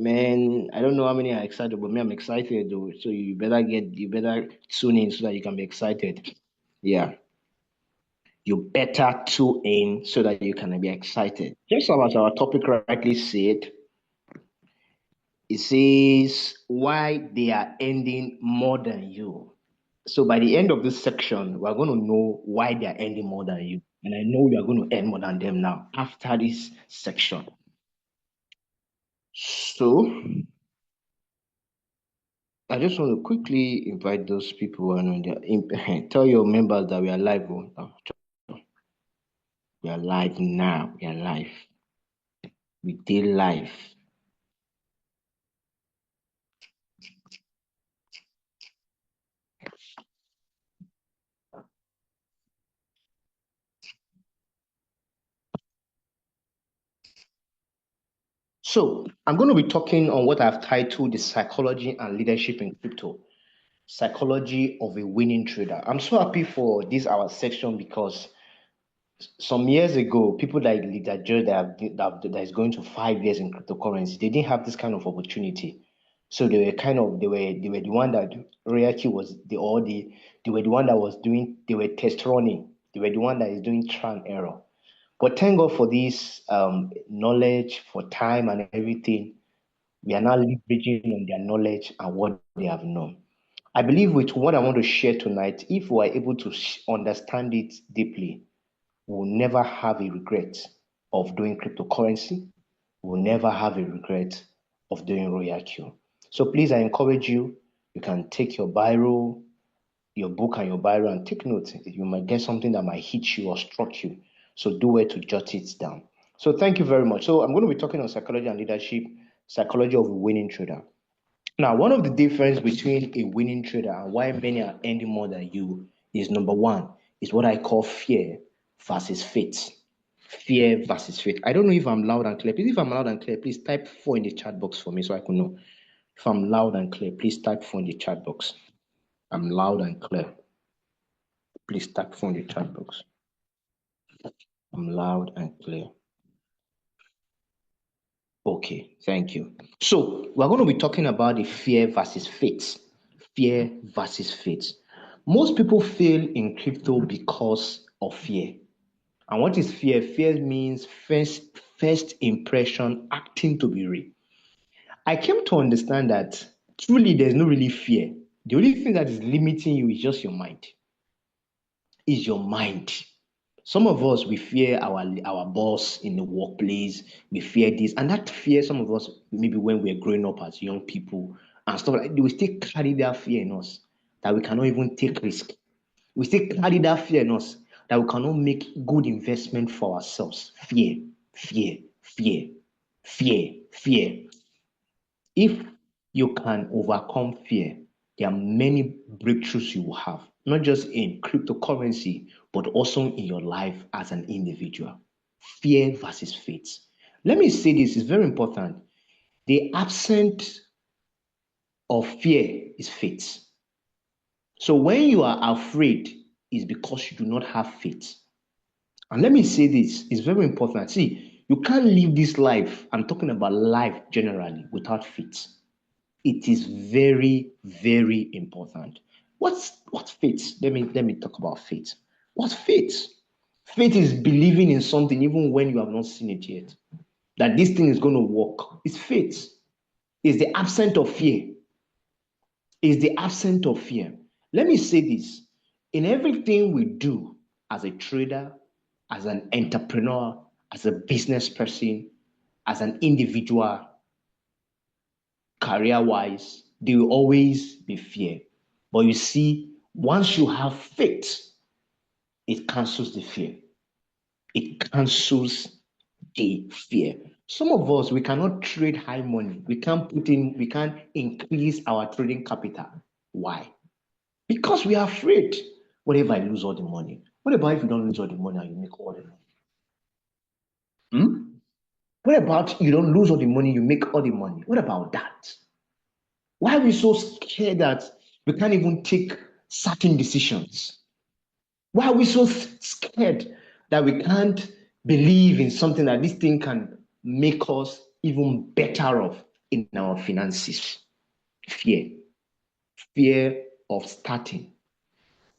Man, I don't know how many are excited, but me, I'm excited though. So you better tune in so that you can be excited. Yeah, you better tune in so that you can be excited. Just as our topic rightly said, it says why they are ending more than you. So by the end of this section, we're going to know why they are ending more than you. And I know you are going to earn more than them now after this section. So I just want to quickly invite those people who are on there. Tell your members that we are live. We are live now. We are live. We did live. So I'm going to be talking on what I've titled the psychology and leadership in crypto. Psychology of a winning trader. I'm so happy for this our section because some years ago, people like Leader Joe that is going to 5 years in cryptocurrency, they didn't have this kind of opportunity. So they were kind of they were the one that Royalty was the or the they were the one that was doing they were test running. They were the one that is doing trial and error. But thank God for this knowledge, for time and everything. We are now leveraging on their knowledge and what they have known. I believe with what I want to share tonight, if we are able to understand it deeply, we'll never have a regret of doing cryptocurrency. We'll never have a regret of doing Royal Q. So please, I encourage you, you can take your biro, your book and your biro and take notes. You might get something that might hit you or struck you. So do it to jot it down. So thank you very much. So I'm going to be talking on psychology and leadership, psychology of a winning trader. Now, one of the difference between a winning trader and why many are earning more than you is number one, is what I call fear versus faith. Fear versus faith. I don't know if I'm loud and clear. Please, if I'm loud and clear, please type four in the chat box for me so I can know. If I'm loud and clear, please type four in the chat box. I'm loud and clear. Please type four in the chat box. I'm loud and clear. Okay, thank you. So we're going to be talking about the fear versus faith. Fear versus faith. Most people fail in crypto because of fear. And what is fear? Fear means first impression acting to be real. I came to understand that truly there's no really fear. The only thing that is limiting you is just your mind. Is your mind. Some of us we fear our boss in the workplace. We fear this, and that fear. Some of us maybe when we're growing up as young people and stuff like we still carry that fear in us that we cannot even take risk. We still carry that fear in us that we cannot make good investment for ourselves. Fear, fear, fear, fear, fear. If you can overcome fear, there are many breakthroughs you will have, not just in cryptocurrency, but also in your life as an individual. Fear versus faith. Let me say this, it's very important. The absence of fear is faith. So when you are afraid, it's because you do not have faith. And let me say this, it's very important. See, you can't live this life, I'm talking about life generally, without faith. It is very, very important. What's faith? Let me talk about faith. What's faith? Faith is believing in something even when you have not seen it yet. That this thing is going to work. It's faith. It's the absence of fear. It's the absence of fear. Let me say this. In everything we do as a trader, as an entrepreneur, as a business person, as an individual, career wise, there will always be fear. But you see, once you have faith, it cancels the fear. It cancels the fear. Some of us, we cannot trade high money. We can't increase our trading capital. Why? Because we are afraid. What if I lose all the money? What about if you don't lose all the money and you make all the money? Hmm? What about you don't lose all the money, you make all the money? What about that? Why are we so scared that we can't even take certain decisions? Why are we so scared that we can't believe in something that this thing can make us even better off? in our finances. Fear. Fear of starting.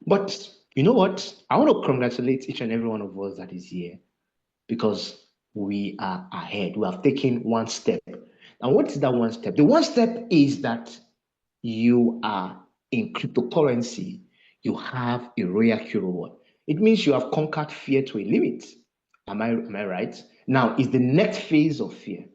But you know what? I want to congratulate each and every one of us that is here because we are ahead. We have taken one step. And what is that one step? The one step is that you are in cryptocurrency, you have a royal reward. It means you have conquered fear to a limit. Am I right? Now is the next phase of fear.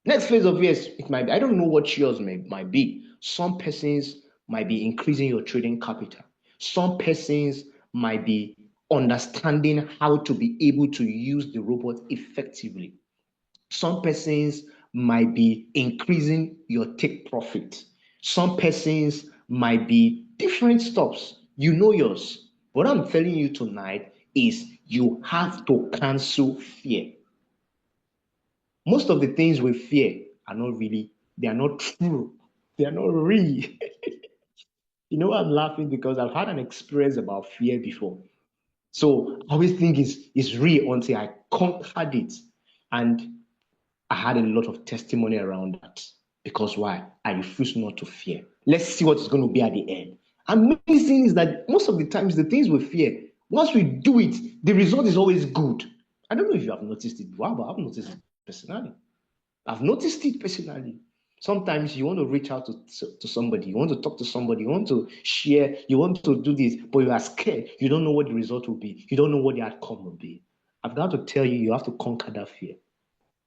Next phase of fear, it might be, I don't know what yours might be. Some persons might be increasing your trading capital. Some persons might be understanding how to be able to use the robot effectively. Some persons might be increasing your take profit. Some persons might be different stops. You know yours. What I'm telling you tonight is you have to cancel fear. Most of the things we fear are not really, they are not true. They are not real. You know, I'm laughing because I've had an experience about fear before. So I always think it's real until I conquered it. And I had a lot of testimony around that. Because why? I refuse not to fear. Let's see what is going to be at the end. Amazing is that most of the times the things we fear, once we do it, the result is always good. I don't know if you have noticed it, but I've noticed it personally. I've noticed it personally. Sometimes you want to reach out to somebody, you want to talk to somebody, you want to share, you want to do this, but you are scared. You don't know what the result will be. You don't know what the outcome will be. I've got to tell you, you have to conquer that fear.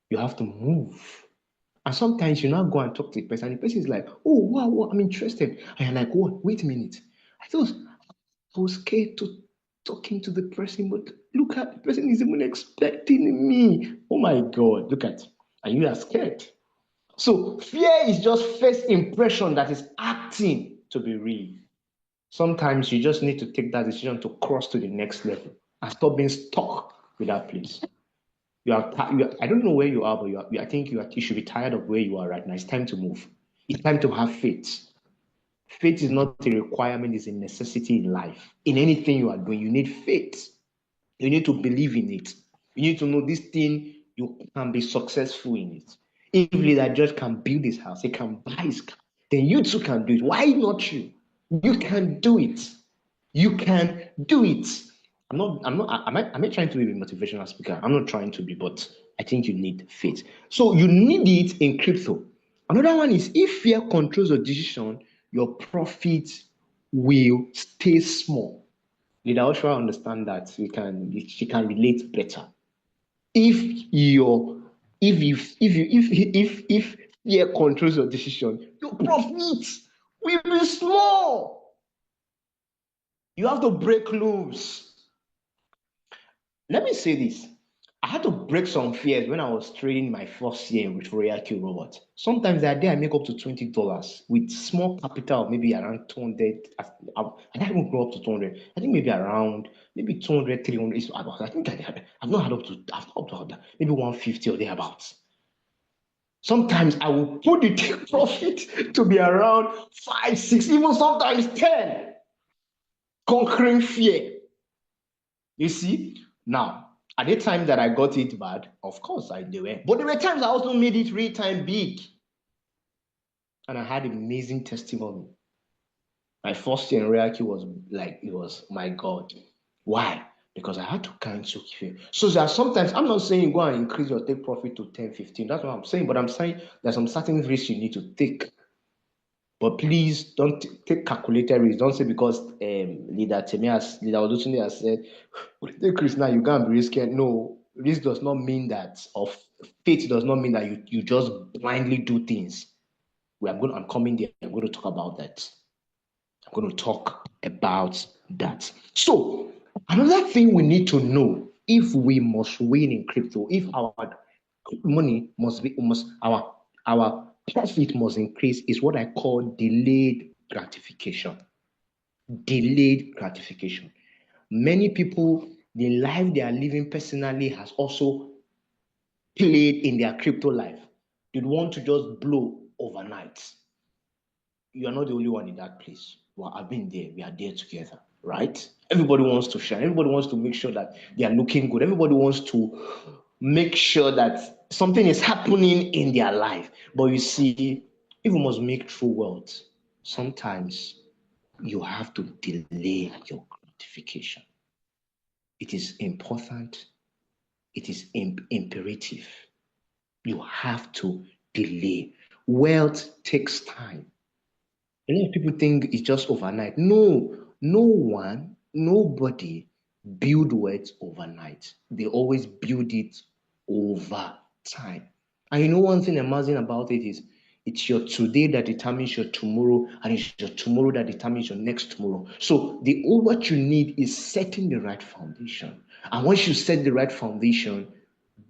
You have to move. And sometimes you now go and talk to the person, and the person is like, oh, wow, wow, I'm interested. And you're like, what? Wait a minute. I was scared to talking to the person, but look at the person is even expecting me. Oh my God, look at, and you are scared. So fear is just first impression that is acting to be real. Sometimes you just need to take that decision to cross to the next level and stop being stuck with that place. I don't know where you are, but I think you should be tired of where you are right now. It's time to move. It's time to have faith. Faith is not a requirement, it's a necessity in life. In anything you are doing, you need faith. You need to believe in it. You need to know this thing, you can be successful in it. If Leader Judge can build his house, he can buy his car, then you too can do it. Why not you? You can do it. You can do it. Am I trying to be a motivational speaker? I'm not trying to be, but I think you need faith. So you need it in crypto. Another one is if fear controls your decision, your profit will stay small. Leader Oshua understand that she can relate better. If your if fear controls your decision, your profit will be small. You have to break loose. Let me say this. I had to break some fears when I was trading my first year with Royal Q Robot. Sometimes that day I make up to $20 with small capital, maybe around 200. I didn't even grow up to 200. I think maybe around maybe 200, 300 is about. I think I've not had I've not up to that, maybe 150 or thereabouts. Sometimes I will put the take profit to be around 5, 6, even sometimes 10. Conquering fear. You see? Now, at the time that I got it bad, of course they were. But there were times I also made it real time big. And I had amazing testimony. My first year in Reiki was like, it was my God. Why? Because I had to cancel fear. So there are sometimes, I'm not saying go and increase your take profit to 10, 15. That's what I'm saying. But I'm saying there's some certain risks you need to take. But please don't take calculated risks. Don't say because Leader Olutunde has said, take risk now, you can't be risky. No, risk does not mean that, or faith does not mean that you just blindly do things. I'm coming there. I'm going to talk about that. I'm going to talk about that. So, another thing we need to know if we must win in crypto, if our money our profit must increase, is what I call delayed gratification. Delayed gratification. Many people, the life they are living personally has also played in their crypto life. They want to just blow overnight. You are not the only one in that place. Well, I've been there. We are there together, right? Everybody wants to shine. Everybody wants to make sure that they are looking good. Everybody wants to make sure that Something is happening in their life. But you see, if you must make true wealth, sometimes you have to delay your gratification. It is important. It is imperative. You have to delay. Wealth takes time. A lot of people think it's just overnight. No, no one, nobody build wealth overnight. They always build it over time. And you know one thing amazing about it is it's your today that determines your tomorrow, and it's your tomorrow that determines your next tomorrow. So the all what you need is setting the right foundation. And once you set the right foundation,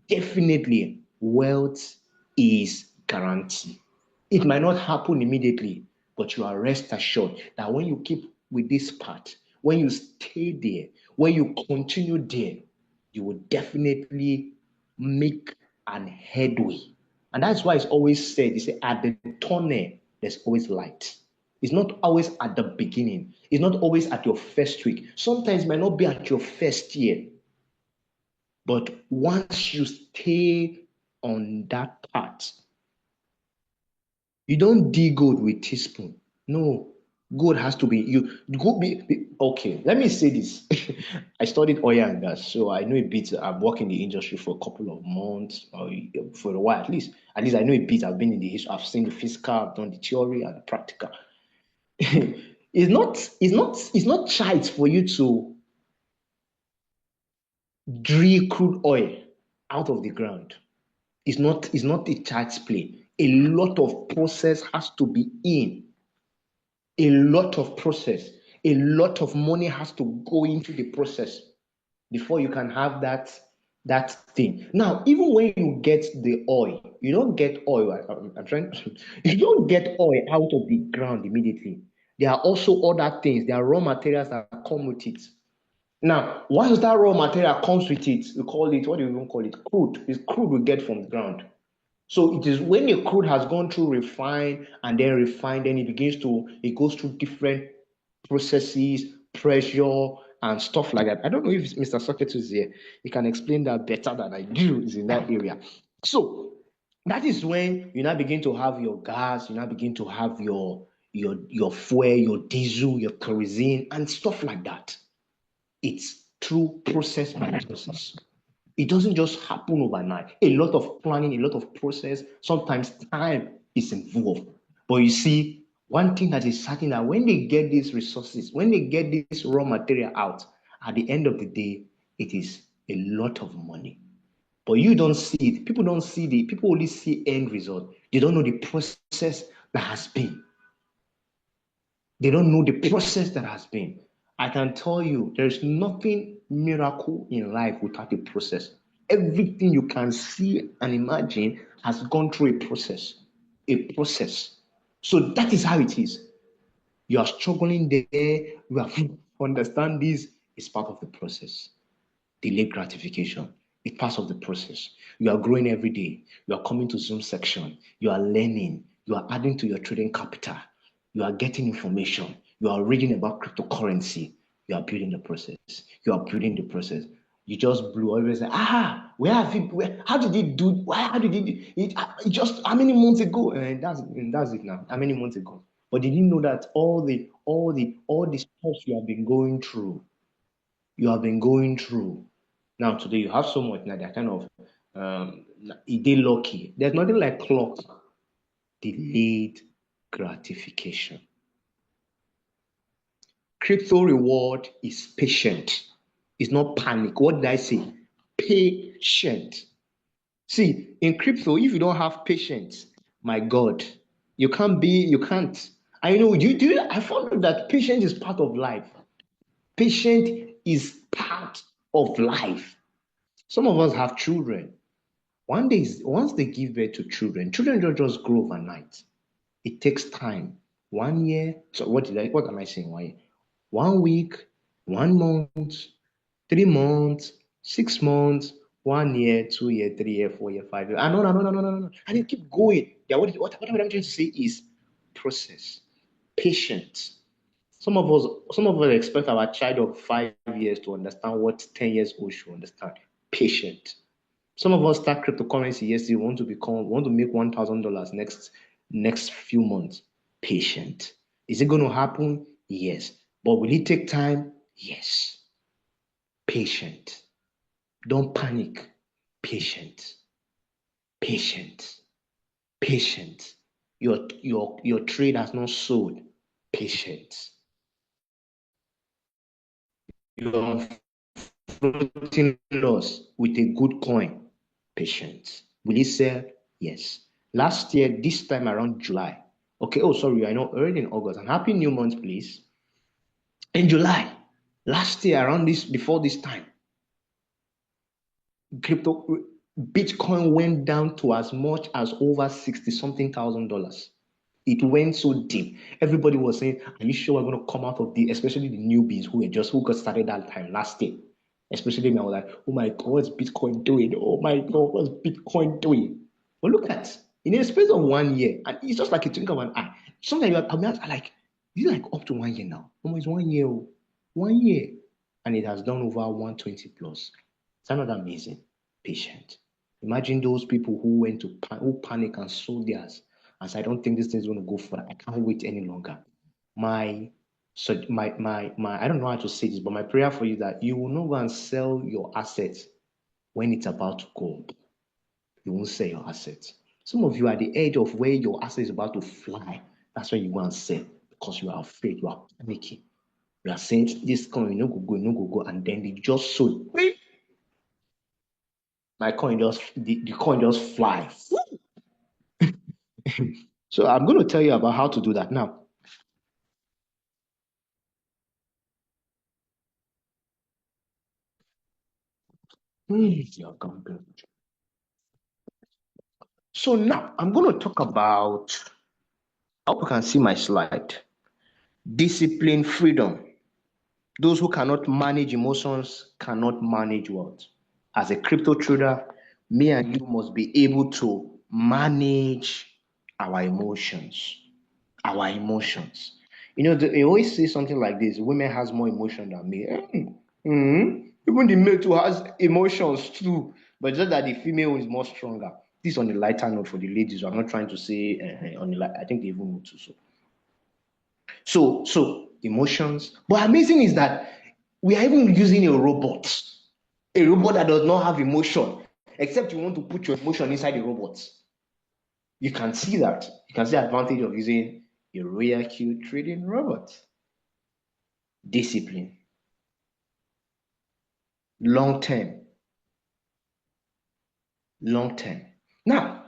definitely wealth is guaranteed. It might not happen immediately, but you are rest assured that when you keep with this path, when you stay there, when you continue there, you will definitely make an headway. And that's why it's always said, it's at the tunnel, there's always light. It's not always at the beginning. It's not always at your first week. Sometimes it might not be at your first year. But once you stay on that path, you don't dig gold with teaspoon. No, gold has to be you. Gold okay. Let me say this. I studied oil and gas, so I know a bit. I've worked in the industry for a couple of months, or for a while at least. At least I know a bit. I've been in the history. I've seen the physical. I've done the theory and the practical. It's not child for you to drill crude oil out of the ground. It's not a child's play. A lot of process has to be in. A lot of process. A lot of money has to go into the process before you can have that thing. Now, even when you get the oil, you don't get oil. I'm trying. You don't get oil out of the ground immediately. There are also other things. There are raw materials that come with it. Now, once that raw material comes with it, we call it, what do you even call it? Crude. It's crude we get from the ground. So it is when the crude has gone through refine and then refined, then it goes through different processes, pressure, and stuff like that. I don't know if Mr. Socket is here. He can explain that better than I do, is in that area. So that is when you now begin to have your gas, you now begin to have your fuel, your diesel, your kerosene, and stuff like that. It's through process by process. It doesn't just happen overnight. A lot of planning, a lot of process, sometimes time is involved. But you see, one thing that is certain that when they get these resources, when they get this raw material out, at the end of the day, it is a lot of money. But you don't see it. People don't see people only see end result. They don't know the process that has been. They don't know the process that has been. I can tell you, there's nothing miracle in life without a process. Everything you can see and imagine has gone through a process. A process. So that is how it is. You are struggling there. You have to understand this is part of the process. Delayed gratification. It's part of the process. You are growing every day. You are coming to Zoom section. You are learning. You are adding to your trading capital. You are getting information. You are reading about cryptocurrency. You are building the process. You are building the process. You just blew always say, where have you how did he do why how did he do it just how many months ago? And that's it now. How many months ago? But did you know that all the stuff you have been going through. Now today you have so much now that kind of they lucky. There's nothing like clock delayed gratification. Crypto reward is patient. It's not panic. What did I say? Patient. See, in crypto, if you don't have patience, my God, you can't. I know, I found out that patience is part of life. Patience is part of life. Some of us have children. Once they give birth to children don't just grow overnight. It takes time. 1 year. So what am I saying? 1 year? 1 week, 1 month, 3 months, 6 months, 1 year, 2 year, 3 year, 4 year, 5 year. And no, no, no, no, no, no, no. And you keep going. Yeah, what I'm trying to say is process, patience. Some of us expect our child of 5 years to understand what 10 years old should understand. Patient. Some of us start cryptocurrency yesterday, want to make $1,000 next few months. Patient. Is it going to happen? Yes. But will it take time? Yes. Patient. Don't panic. Patient. Patient. Patient. Your trade has not sold. Patient. You're floating loss with a good coin. Patient. Will it sell? Yes. Last year, this time around July. Okay, oh sorry, I know already in August. And happy new month, please. In July, last year around this before this time, crypto Bitcoin went down to as much as over 60 something thousand dollars. It went so deep. Everybody was saying, "Are you sure we're going to come out of the?" Especially the newbies who got started that time last year. Especially me, I was like, "Oh my God, what's Bitcoin doing? Oh my God, what's Bitcoin doing?" But look at in a space of 1 year, and it's just like a twinkle of an eye. Sometimes I'm like, is it like up to 1 year now? Almost 1 year, 1 year, and it has done over 120 plus. Is that not amazing? Patient. Imagine those people who who panic and sold theirs and said, I don't think this thing is going to go further. I can't wait any longer. My so my I don't know how to say this, but my prayer for you is that you will not go and sell your assets when it's about to go up. You won't sell your assets. Some of you are at the edge of where your asset is about to fly. That's when you go and sell because you are afraid, you are panicking. You are saying this coin, no go, and then they just sold. The coin just flies. So I'm going to tell you about how to do that now. So now I'm going to talk about, I hope you can see my slide. Discipline, freedom. Those who cannot manage emotions cannot manage what? As a crypto trader, me and you must be able to manage our emotions. Our emotions. They always say something like this: women has more emotion than me. Even the male too has emotions too, but just that the female is more stronger. This on the lighter note for the ladies. So I'm not trying to say on the light. I think they even know too. So emotions. But amazing is that we are even using a robot that does not have emotion, except you want to put your emotion inside the robot. You can see that. You can see the advantage of using a Royal Q trading robot. Discipline, long term, long term. Now,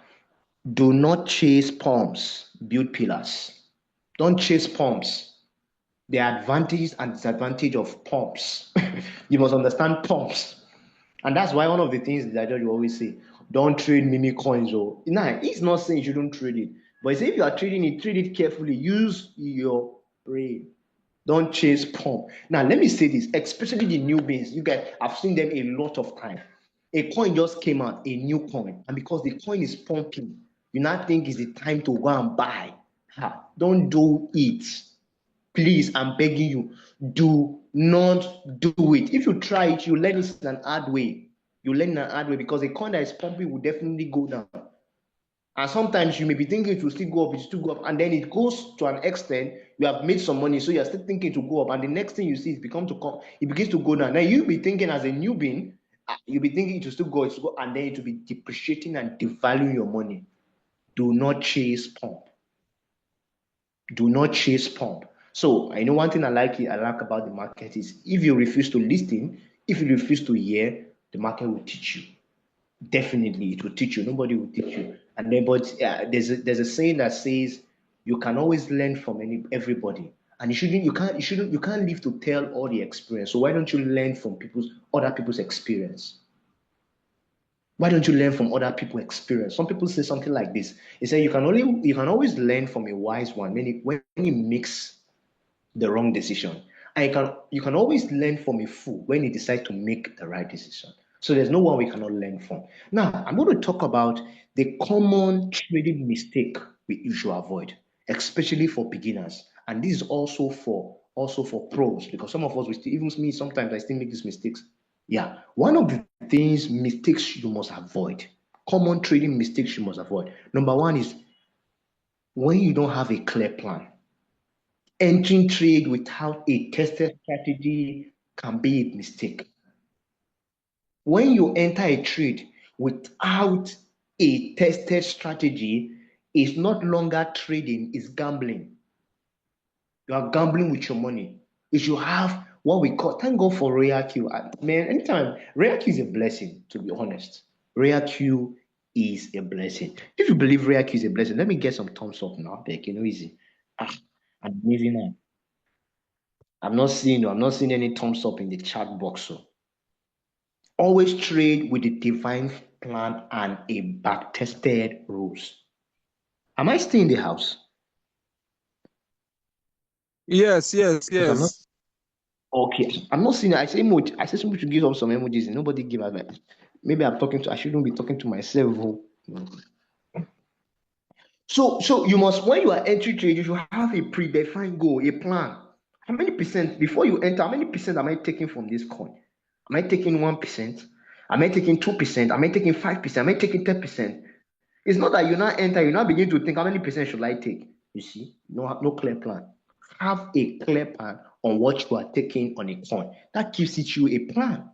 do not chase pumps, build pillars. Don't chase pumps. The advantage and disadvantage of pumps. You must understand pumps. And that's why one of the things that you always say, don't trade meme coins. Or nah, he's not saying you shouldn't trade it. But he said if you are trading it, trade it carefully. Use your brain. Don't chase pump. Now, let me say this, especially the newbies. You guys, I've seen them a lot of time. A coin just came out, a new coin, and because the coin is pumping, you now think it's the time to go and buy. Don't do it. Please, I'm begging you, do not do it. If you try it, you learn it in an hard way. You learn in an hard way because a coin that is pumping will definitely go down. And sometimes you may be thinking it will still go up, it will still go up, and then it goes to an extent you have made some money, so you're still thinking to go up, and the next thing you see it begins to go down. Now you'll be thinking as a newbie, you'll be thinking it will still go, and then it will be depreciating and devaluing your money. Do not chase pump. Do not chase pump. So I know one thing I like about the market is if you refuse to listen, if you refuse to hear, the market will teach you. Definitely, it will teach you. Nobody will teach you. And then, but there's a saying that says you can always learn from everybody, and you can't live to tell all the experience. So why don't you learn from other people's experience? Why don't you learn from other people's experience? Some people say something like this. They say you can always learn from a wise one when he makes the wrong decision. And you can always learn from a fool when he decides to make the right decision. So there's no one we cannot learn from. Now, I'm going to talk about the common trading mistake we should avoid, especially for beginners. And this is also for pros, because some of us we still, even me sometimes I still make these mistakes. Yeah. One of the things, mistakes you must avoid. Common trading mistakes you must avoid. Number one is when you don't have a clear plan. Entering trade without a tested strategy can be a mistake. When you enter a trade without a tested strategy, it's not longer trading, it's gambling. You are gambling with your money. You should have what we call, thank God for Royal Q. Man, anytime, Royal Q is a blessing, to be honest. Royal Q is a blessing. If you believe Royal Q is a blessing, let me get some thumbs up now. Beg, easy. I'm leaving now. I'm not seeing any thumbs up in the chat box. So always trade with a divine plan and a back-tested rules. Am I still in the house? Yes. Because I'm not okay. I'm not seeing. I say emoji. I say somebody should give up some emojis, and nobody give us. Maybe I'm talking to. I shouldn't be talking to myself. So you must, when you are entering trade, you should have a predefined goal, a plan. How many percent before you enter? How many percent am I taking from this coin? Am I taking 1%? Am I taking 2%? Am I taking 5%? Am I taking 10%? It's not that you now enter, you now begin to think how many percent should I take. You see, no clear plan. Have a clear plan on what you are taking on a coin. That gives it you a plan.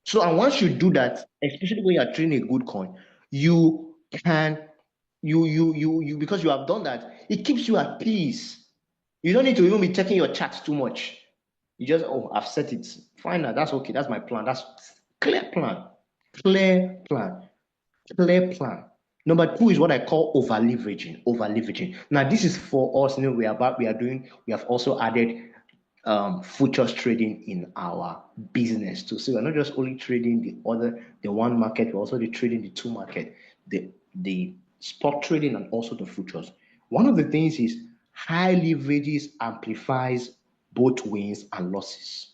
So, and once you do that, especially when you are trading a good coin, you can you because you have done that, it keeps you at peace. You don't need to even be checking your charts too much. You just, oh, I've set it. Fine, now that's okay. That's my plan. That's clear plan. Clear plan. Clear plan. Number two is what I call over leveraging. Over leveraging. Now, this is for us. We have also added futures trading in our business too. So we're not just only trading the one market, we're also trading the two market, the spot trading and also the futures. One of the things is high leverages amplifies both wins and losses.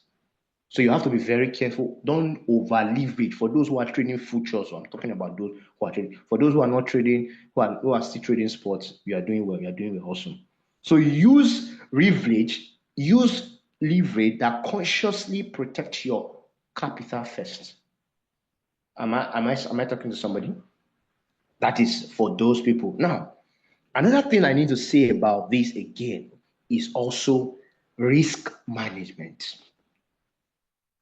So you have to be very careful. Don't over leverage. For those who are trading futures, so I'm talking about those who are trading. For those who are not trading, who are still trading sports, you are doing well. You are doing well, awesome. So use leverage that consciously protects your capital first. Am I talking to somebody? That is for those people. Now, another thing I need to say about this again is also risk management.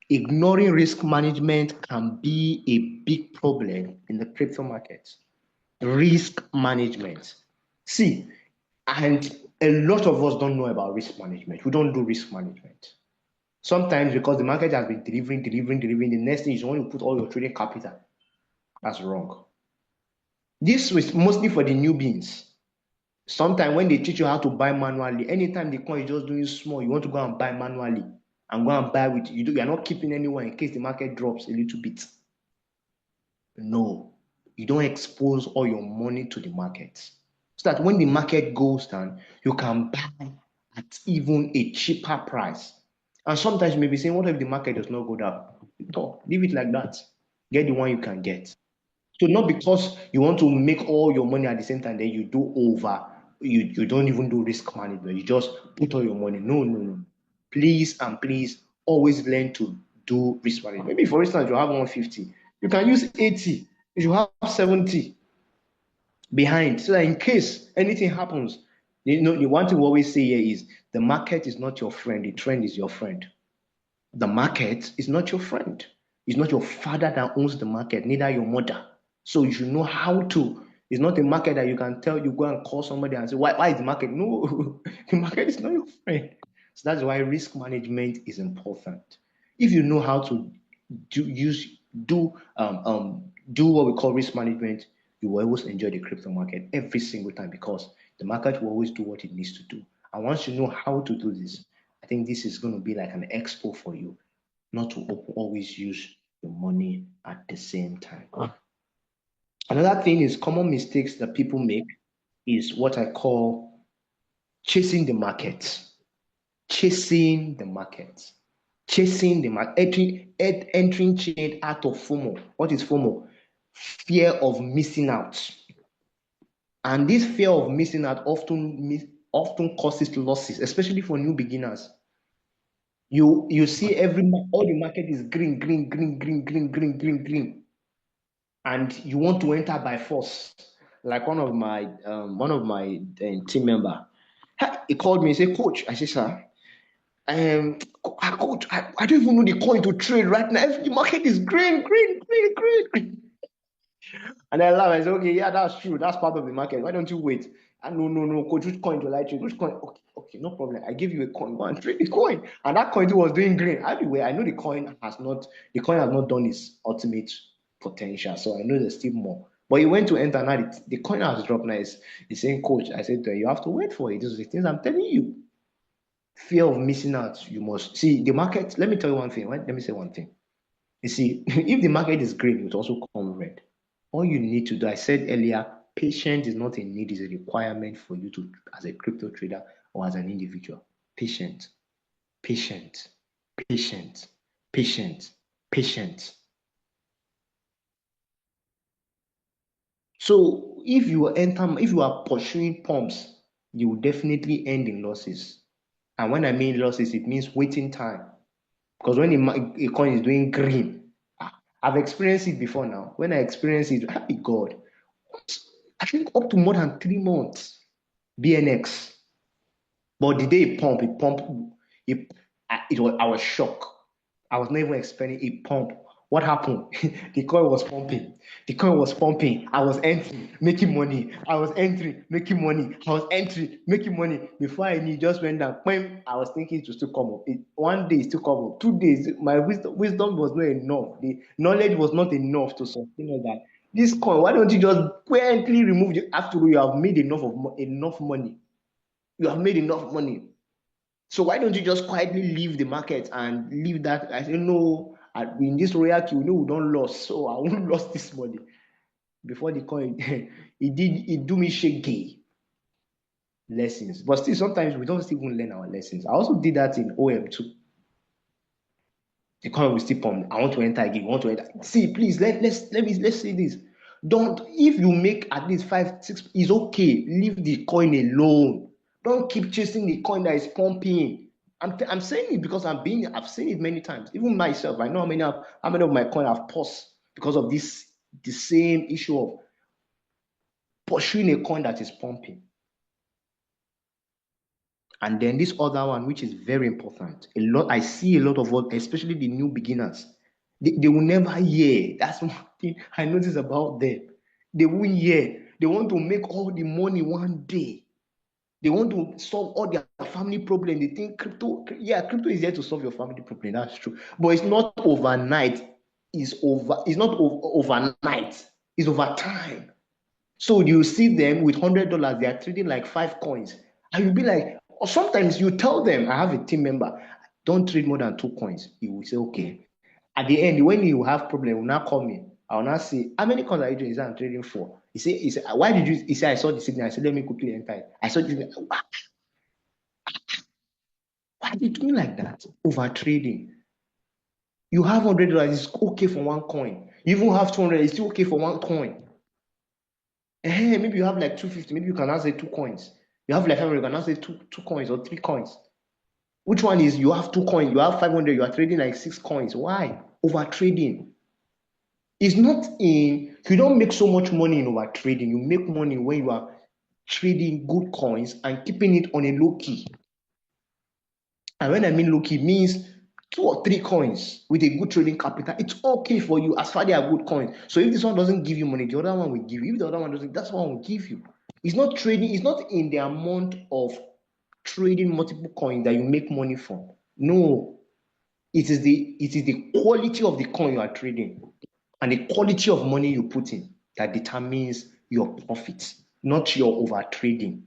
Ignoring risk management can be a big problem in the crypto market. Risk management. See, and a lot of us don't know about risk management. We don't do risk management. Sometimes because the market has been delivering, the next thing is you want to put all your trading capital. That's wrong. This was mostly for the newbies. Sometimes when they teach you how to buy manually, anytime the coin is just doing small, you want to go and buy manually and go and buy with you. You are not keeping anyone in case the market drops a little bit. No, you don't expose all your money to the market. So that when the market goes down, you can buy at even a cheaper price. And sometimes you may be saying, what if the market does not go down? No, leave it like that. Get the one you can get. So not because you want to make all your money at the same time, then you do over, you don't even do risk management. You just put all your money. No. Please and please always learn to do risk management. Maybe for instance, you have 150. You can use 80. You should have 70 behind. So that in case anything happens, the one thing we always say here is the market is not your friend, the trend is your friend. The market is not your friend. It's not your father that owns the market, neither your mother. So you should know how to. It's not a market that you can tell, you go and call somebody and say, why is the market? No, the market is not your friend. So that's why risk management is important. If you know how to do what we call risk management, you will always enjoy the crypto market every single time because the market will always do what it needs to do. And once you know how to do this, I think this is going to be like an expo for you, not to always use your money at the same time. Another thing is common mistakes that people make is what I call chasing the market. Chasing the market. Chasing the market. Entering trade out of FOMO. What is FOMO? Fear of missing out. And this fear of missing out often causes losses, especially for new beginners. You see all the market is green, green, green, green, green, green, green, green, and you want to enter by force. Like one of my team member, he called me and said, "Coach," I said, "Sir, coach, I don't even know the coin to trade right now. The market is green, green, green, green." And I laugh. I said, "Okay, yeah, that's true. That's part of the market. Why don't you wait?" And no, no, no, coach, which coin do I trade? Which coin? Okay, okay, no problem. I give you a coin. Go and trade the coin. And that coin too was doing green. Anyway, I know the coin has not done its ultimate potential. So I know there's still more. But he went to enter now. The coin has dropped now. He's saying, "Coach," I said, "You have to wait for it. These are the things I'm telling you. Fear of missing out. You must see the market. Let me tell you one thing. Let me say one thing. You see, if the market is green, it will also come red. All you need to do, I said earlier, patience is not a need, it's a requirement for you to, as a crypto trader or as an individual. Patient, patient, patient, patient, patient. So if you are pursuing pumps, you will definitely end in losses. And when I mean losses, it means waiting time. Because when a coin is doing green, I've experienced it before now. When I experience it, happy God, I think up to more than 3 months, BNX. But the day it pumped, it, I was shocked. I was not even expecting it pump. What happened? The coin was pumping. The coin was pumping. I was entering, making money. I was entering, making money. I was entering, making money. Before I knew, it just went down. Bam! I was thinking it would still come up. One day it still come up. 2 days, my wisdom was not enough. The knowledge was not enough to sustain all that. This coin, why don't you just quietly remove it? After all, you have made enough money. You have made enough money. So why don't you just quietly leave the market and leave that? I say, no, in this royalty, we know we don't lose, so I won't lose this money. Before the coin, it do me shaky lessons. But still, sometimes we don't even learn our lessons. I also did that in OM too. The coin will still pump. I want to enter again. I want to enter. See, please, let's say this. Don't, if you make at least 5, 6, it's okay. Leave the coin alone. Don't keep chasing the coin that is pumping. I'm saying it because I've seen it many times. Even myself, I know how many of my coin I've paused because of the same issue of pursuing a coin that is pumping. And then this other one, which is very important, I see a lot of what, especially the new beginners, they will never hear. That's one thing I notice about them. They won't hear. They want to make all the money one day. They want to solve all their family problem. They think crypto is there to solve your family problem. That's true. But it's not overnight. It's not overnight. It's over time. So you see them with $100, they are trading like 5 coins. And you'll be like, or sometimes you tell them, I have a team member, don't trade more than 2 coins. He will say, okay. At the end, when you have problem, you will now call me. I will now say, how many coins are you doing? He said, I'm trading 4. He said, why did you? He said, I saw the signal. I said, let me quickly enter it. I saw the signal. Why are you doing like that? Over trading. You have $100, it's okay for 1 coin. You even have 200, it's still okay for 1 coin. Maybe you have like 250, maybe you can now say 2 coins. You have like 500, you can now say two coins or 3 coins. Which one is you have 2 coins, you have 500, you are trading like 6 coins? Why? Over trading. It's not you don't make so much money in over trading. You make money when you are trading good coins and keeping it on a low key. And when I mean low key, means 2 or 3 coins with a good trading capital. It's okay for you as far as they are good coins. So if this one doesn't give you money, the other one will give you. If the other one doesn't, that's one will give you. It's not trading, it's not in the amount of trading multiple coins that you make money from. No, it is the quality of the coin you are trading and the quality of money you put in that determines your profits, not your over trading.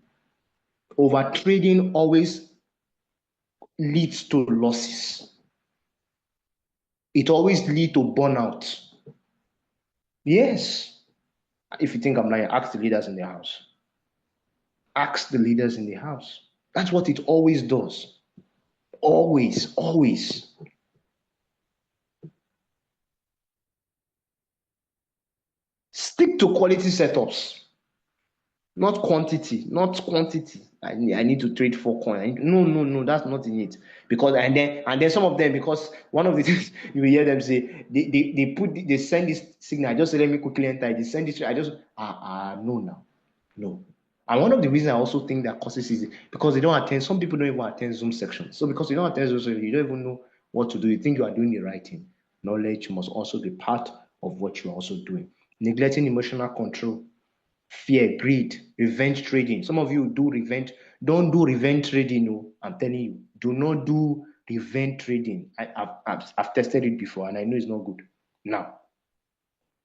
Over trading always leads to losses. It always leads to burnout. Yes. If you think I'm lying, ask the leaders in the house. Ask the leaders in the house. That's what it always does. Always, always. Stick to quality setups, not quantity, not quantity. I need to trade for coin. No, no, no, that's not in it. Because and then some of them, because one of the things you will hear them say, they send this signal. I just say, let me quickly enter. They send this. I just no now, no. And one of the reasons I also think that causes is because they don't attend. Some people don't even attend Zoom sections. So because you don't attend Zoom section, you don't even know what to do. You think you are doing the right thing. Knowledge must also be part of what you are also doing. Neglecting emotional control, fear, greed, revenge trading. Some of you do revenge. Don't do revenge trading. No, I'm telling you, do not do revenge trading. I've tested it before, and I know it's not good. Now,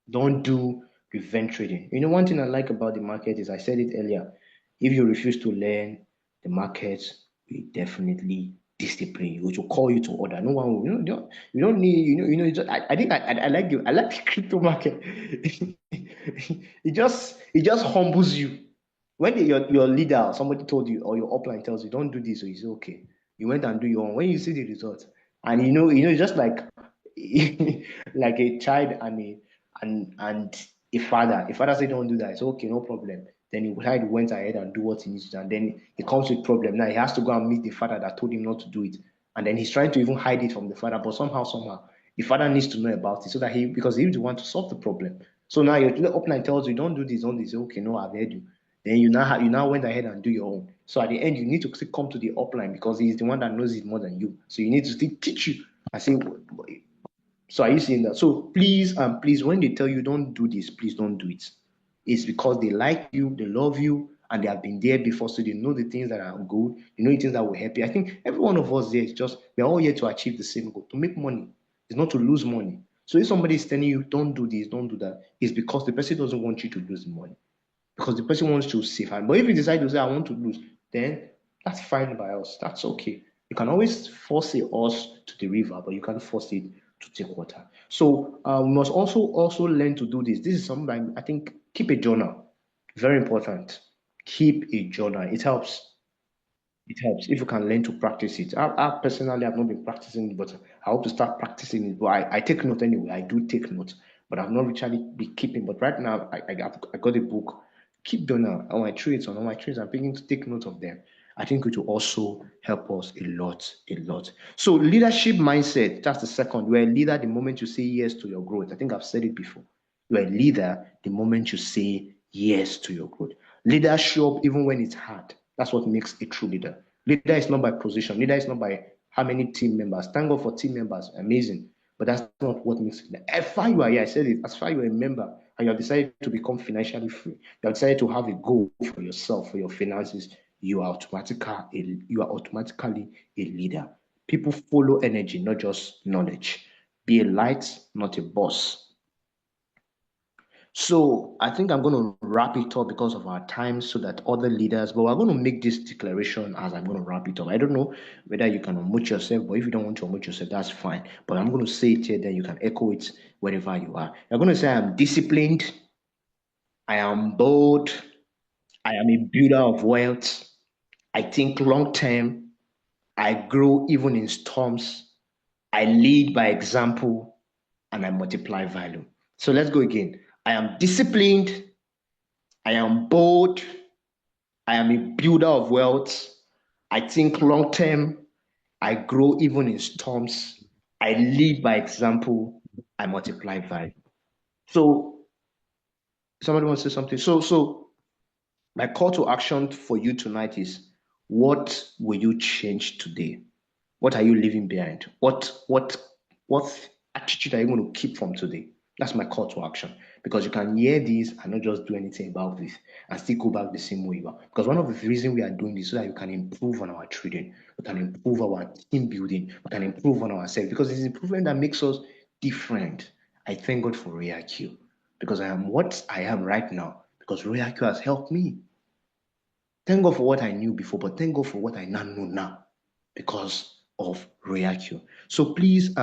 don't do revenge trading. You know, one thing I like about the market is I said it earlier. If you refuse to learn, the market will definitely discipline you. It will call you to order. No one will. You don't need. I think I like I like the crypto market. it just humbles you. When your leader or somebody told you or your upline tells you don't do this, so you say okay. You went and do your own. When you see the result, and it's just like like a child and a father. A father say don't do that. It's okay, no problem. Then he child went ahead and do what he needs to do, and then he comes with problem. Now he has to go and meet the father that told him not to do it, and then he's trying to even hide it from the father. But somehow, the father needs to know about it so that because he's the one to solve the problem. So now your upline tells you don't do this, don't this. Okay, no, I've heard you. Then you now went ahead and do your own. So at the end, you need to still come to the upline because he's the one that knows it more than you. So you need to still teach you. I say, so are you seeing that? So please and please, when they tell you don't do this, please don't do it. It's because they like you, they love you, and they have been there before, so they know the things that are good, they know the things that will help you. I think every one of us there is just we're all here to achieve the same goal, to make money. It's not to lose money. So if somebody is telling you don't do this, don't do that, it's because the person doesn't want you to lose the money. Because the person wants to save. But if you decide to say I want to lose, then that's fine by us. That's okay. You can always force a horse to the river, but you can't force it to take water. So we must also learn to do this. This is something I think keep a journal. Very important. Keep a journal. It helps. It helps if you can learn to practice it. I personally have not been practicing it, but I hope to start practicing it. But I take note anyway. I do take note, but I've not actually been keeping. But right now, I got a book. Keep journal on my trades, on all my trades. I'm beginning to take note of them. I think it will also help us a lot, a lot. So leadership mindset, that's the second. You're a leader the moment you say yes to your growth. I think I've said it before. You're a leader the moment you say yes to your growth. Leaders show up even when it's hard. That's what makes a true leader. Leader is not by position. Leader is not by how many team members. Thank God for team members. Amazing. But that's not what makes it. As far you are here, I said it, as far you are a member and you have decided to become financially free, you have decided to have a goal for yourself, for your finances, you are automatically a leader. People follow energy, not just knowledge. Be a light, not a boss. So I think I'm going to wrap it up because of our time so that other leaders, but we're going to make this declaration as I'm going to wrap it up. I don't know whether you can unmute yourself, but if you don't want to unmute yourself, that's fine. But I'm going to say it here, then you can echo it wherever you are. You're going to say, I'm disciplined, I am bold, I am a builder of wealth, I think long term, I grow even in storms, I lead by example, and I multiply value. So let's go again. I am disciplined, I am bold, I am a builder of wealth. I think long term. I grow even in storms. I lead by example. I multiply value. So somebody wants to say something. So my call to action for you tonight is what will you change today? What are you leaving behind? What attitude are you going to keep from today? That's my call to action. Because you can hear this and not just do anything about this and still go back the same way you are. Because one of the reasons we are doing this so that you can improve on our trading, we can improve our team building, we can improve on ourselves. Because it's improvement that makes us different. I thank God for Royal Q. Because I am what I am right now. Because Royal Q has helped me. Thank God for what I knew before, but thank God for what I now know now because of Royal. So please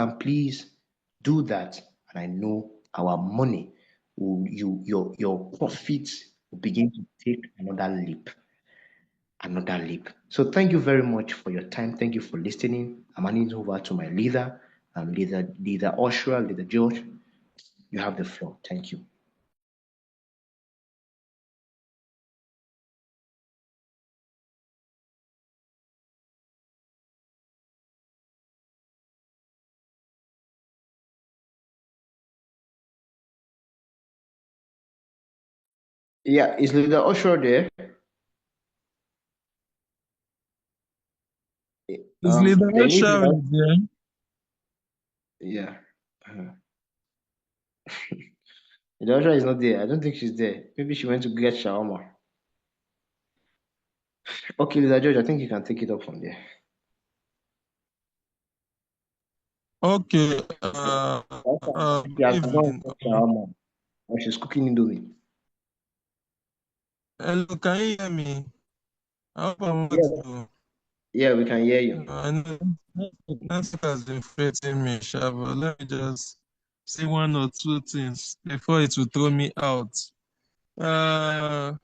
do that. And I know our money your profits will begin to take another leap. Another leap. So thank you very much for your time. Thank you for listening. I'm handing it over to my leader, leader Oshua, leader George. You have the floor. Thank you. Yeah, is Leader Osho there? Is Leader Then if Osha not, there? yeah. Leader Osho is not there. I don't think she's there. Maybe she went to get shawarma. Okay, Leader George, I think you can take it up from there. Okay. She Good has gone evening. to get shawarma. Or she's cooking indomie. Hello, can you hear me? I hope I'm Yeah, audible. yeah, we can hear you. I know network has been fretting me, sha, but let me just say one or two things before it will throw me out. Uh,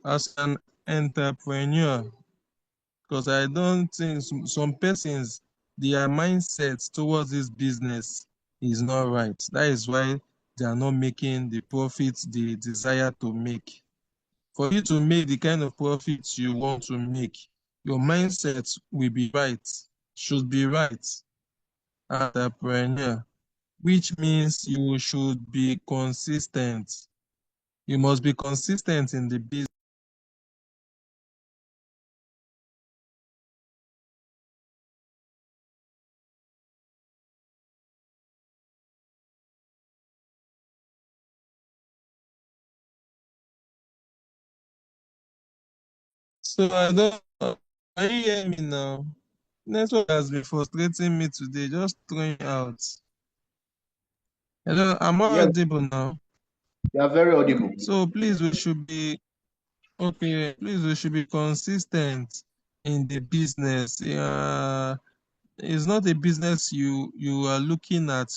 as an entrepreneur, because I don't think some persons, their mindset towards this business is not right. That is why they are not making the profits they desire to make. For you to make the kind of profits you want to make, your mindset will be right, should be right, entrepreneur, which means you should be consistent. You must be consistent in the business. So I don't know. Can you hear me now? Network has been frustrating me today, just throwing out. Hello, am I Yeah, audible now? you are very audible. So please, we should be okay. Please, we should be consistent in the business. It's not a business you are looking at.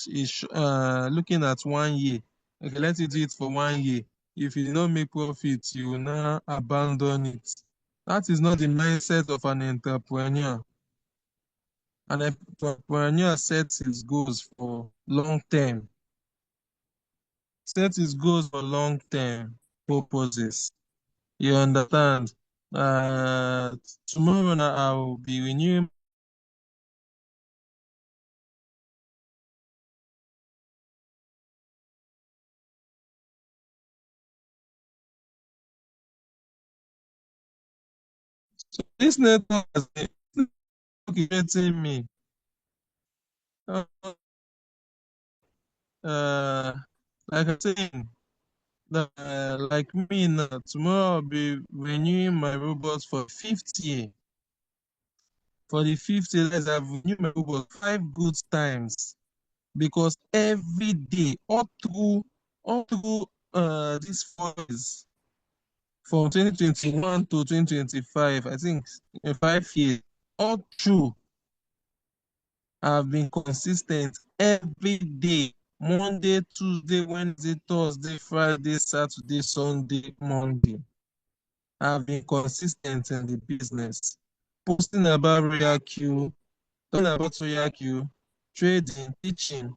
Looking at 1 year. Okay, let you do it for 1 year. If you do not make profit, you will now abandon it. That is not the mindset of an entrepreneur. An entrepreneur sets his goals for long term. Set his goals for long term purposes. You understand? Uh, Tomorrow now I will be renewing this network has been getting me. Uh, like I'm saying, like me now, tomorrow I'll be renewing my robots for 50 year. For the 50 years, I've renewed my robot 5 good times because every day, all through these 4 years, from 2021 to 2025, I think in 5 years, all through I've been consistent every day. Monday, Tuesday, Wednesday, Thursday, Friday, Saturday, Sunday, Monday. I've been consistent in the business. Posting about Royal Q, talking about Royal Q, trading, teaching.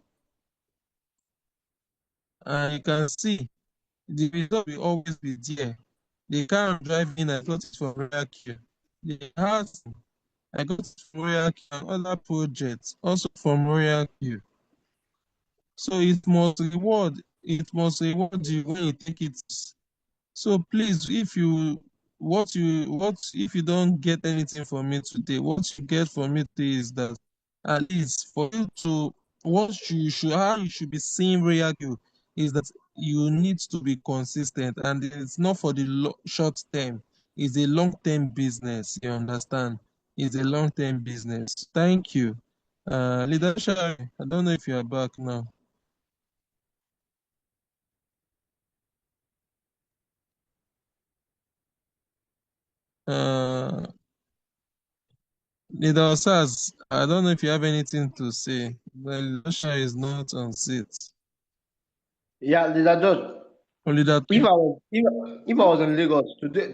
And you can see the result will always be there. The car I'm driving, I got it from Royal Q. The house, I got it from Royal Q and other projects also from Royal Q. So it must reward you when you take it. So please, if you don't get anything from me today, what you get from me today is that at least for you to how you should be seeing Royal you is that you need to be consistent, and it's not for the short term. It's a long term business. You understand? It's a long term business. Thank you. Leader Shari, I don't know if you are back now. Uh, Leader Osas, I don't know if you have anything to say, but Lusha is not on seat. Yeah, Leader George. Or Leader If Tom. I was in Lagos today,